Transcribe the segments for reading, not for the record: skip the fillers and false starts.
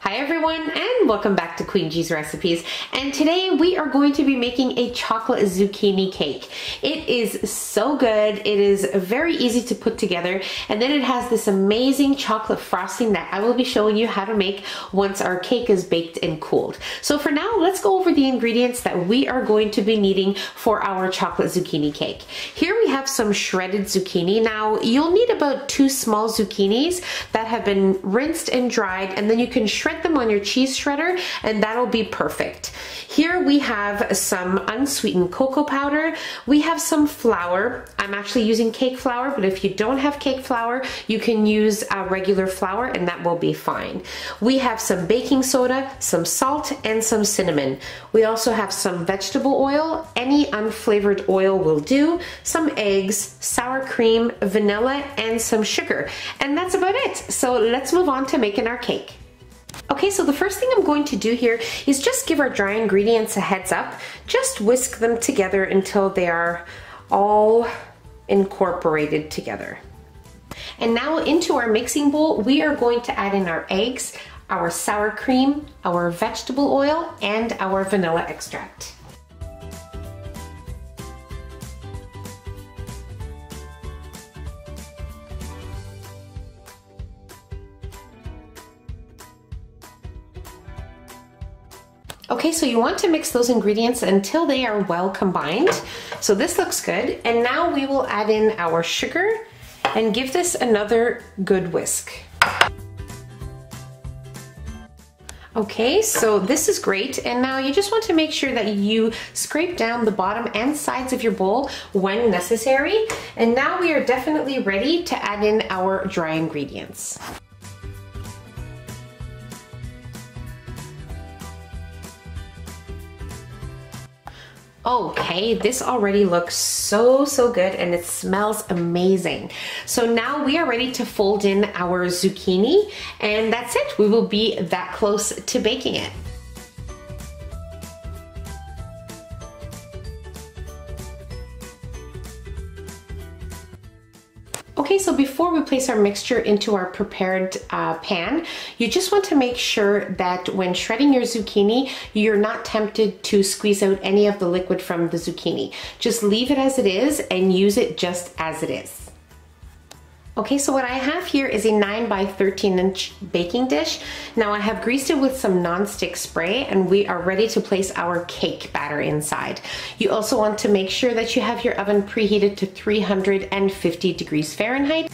Hi everyone, and welcome back to Queen G's Recipes. And today we are going to be making a chocolate zucchini cake. It is so good. It is very easy to put together, and then it has this amazing chocolate frosting that I will be showing you how to make once our cake is baked and cooled. So for now, let's go over the ingredients that we are going to be needing for our chocolate zucchini cake. Here we have some shredded zucchini. Now you'll need about 2 small zucchinis that have been rinsed and dried, and then you can shred them on your cheese shredder and that'll be perfect. Here we have some unsweetened cocoa powder. We have some flour. I'm actually using cake flour, but if you don't have cake flour, you can use regular flour and that will be fine. We have some baking soda, some salt, and some cinnamon. We also have some vegetable oil. Any unflavored oil will do. Some eggs, sour cream, vanilla, and some sugar. And that's about it. So let's move on to making our cake. Okay, so the first thing I'm going to do here is just give our dry ingredients a heads up. Just whisk them together until they are all incorporated together. And now into our mixing bowl, we are going to add in our eggs, our sour cream, our vegetable oil, and our vanilla extract. Okay, so you want to mix those ingredients until they are well combined. So this looks good. And now we will add in our sugar and give this another good whisk. Okay, so this is great. And now you just want to make sure that you scrape down the bottom and sides of your bowl when necessary. And now we are definitely ready to add in our dry ingredients. Okay, this already looks so good and it smells amazing. So now we are ready to fold in our zucchini, and that's it. We will be that close to baking it. Okay, so before we place our mixture into our prepared pan, you just want to make sure that when shredding your zucchini, you're not tempted to squeeze out any of the liquid from the zucchini. Just leave it as it is and use it just as it is. Okay, so what I have here is a 9 by 13 inch baking dish. Now I have greased it with some non-stick spray, and we are ready to place our cake batter inside. You also want to make sure that you have your oven preheated to 350 degrees Fahrenheit.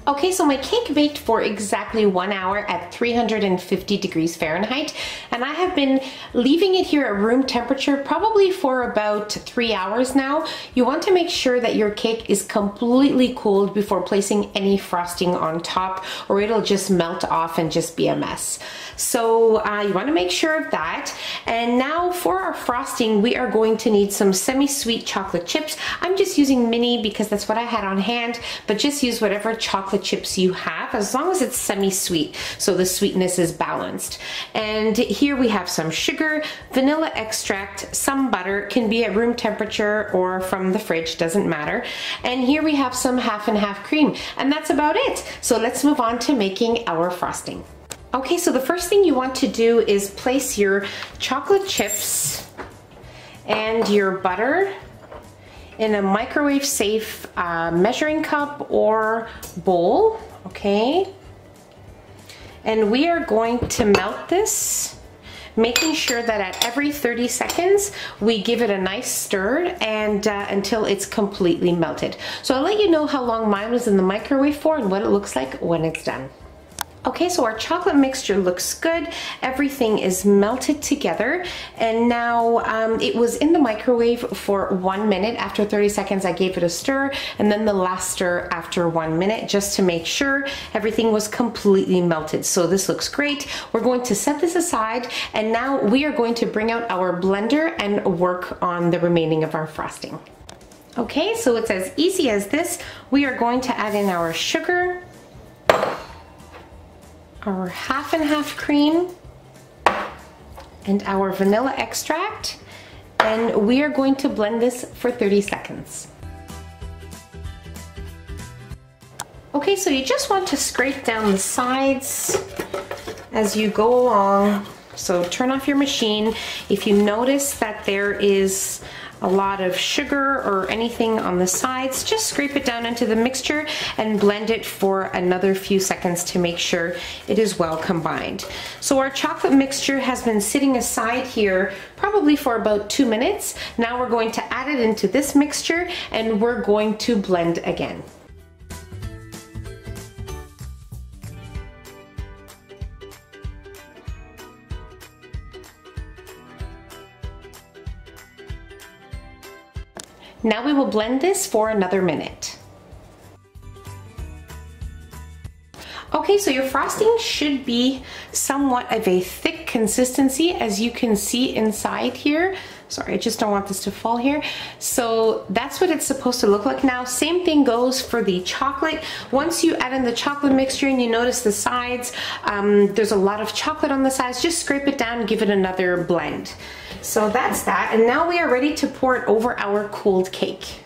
Okay, so my cake baked for exactly 1 hour at 350 degrees Fahrenheit, and I have been leaving it here at room temperature probably for about 3 hours now. You want to make sure that your cake is completely cooled before placing any frosting on top, or it'll just melt off and just be a mess. So you want to make sure of that. And now for our frosting, we are going to need some semi-sweet chocolate chips. I'm just using mini because that's what I had on hand, but just use whatever chocolate chips you have, as long as it's semi-sweet, so the sweetness is balanced. And here we have some sugar, vanilla extract, some butter, can be at room temperature or from the fridge, doesn't matter. And here we have some half and half cream, and that's about it. So let's move on to making our frosting. Okay, so the first thing you want to do is place your chocolate chips and your butter in a microwave safe measuring cup or bowl, okay? And we are going to melt this, making sure that at every 30 seconds we give it a nice stir and until it's completely melted. So I'll let you know how long mine was in the microwave for and what it looks like when it's done. Okay, so our chocolate mixture looks good. Everything is melted together, and now it was in the microwave for 1 minute. After 30 seconds, I gave it a stir, and then the last stir after 1 minute, just to make sure everything was completely melted. So this looks great. We're going to set this aside, and now we are going to bring out our blender and work on the remaining of our frosting. Okay, so it's as easy as this. We are going to add in our sugar, our half and half cream, and our vanilla extract, and we are going to blend this for 30 seconds. Okay, so you just want to scrape down the sides as you go along. So turn off your machine. If you notice that there is a lot of sugar or anything on the sides, just scrape it down into the mixture and blend it for another few seconds to make sure it is well combined. So our chocolate mixture has been sitting aside here probably for about 2 minutes. Now we're going to add it into this mixture and we're going to blend again. Now we will blend this for another minute. Okay, so your frosting should be somewhat of a thick consistency, as you can see inside here. Sorry, I just don't want this to fall here. So that's what it's supposed to look like now. Same thing goes for the chocolate. Once you add in the chocolate mixture and you notice the sides, there's a lot of chocolate on the sides, just scrape it down and give it another blend. So that's that, and now we are ready to pour it over our cooled cake.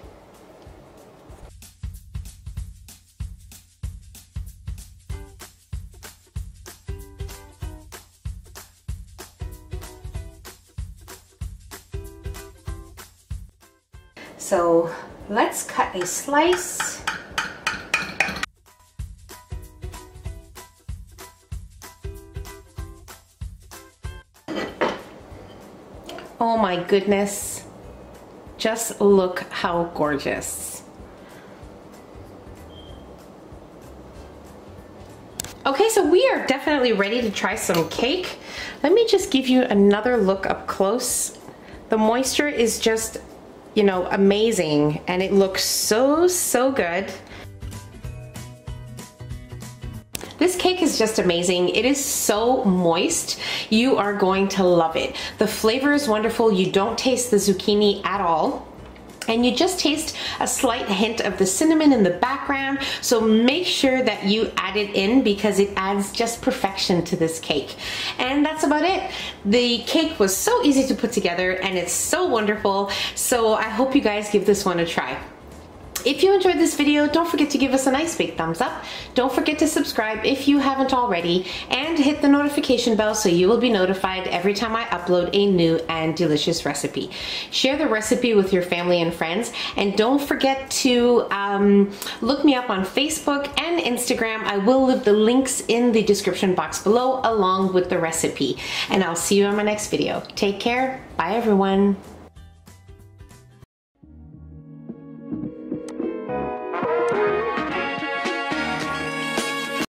So let's cut a slice. Oh my goodness, just look how gorgeous. Okay, so we are definitely ready to try some cake. Let me just give you another look up close. The moisture is just, you know, amazing, and it looks so good. This cake is just amazing. It is so moist. You are going to love it. The flavor is wonderful. You don't taste the zucchini at all. And you just taste a slight hint of the cinnamon in the background. So make sure that you add it in because it adds just perfection to this cake. And that's about it. The cake was so easy to put together and it's so wonderful. So I hope you guys give this one a try. If you enjoyed this video, don't forget to give us a nice big thumbs up. Don't forget to subscribe if you haven't already, and hit the notification bell so you will be notified every time I upload a new and delicious recipe. Share the recipe with your family and friends, and don't forget to look me up on Facebook and Instagram. I will leave the links in the description box below along with the recipe, and I'll see you on my next video. Take care. Bye everyone.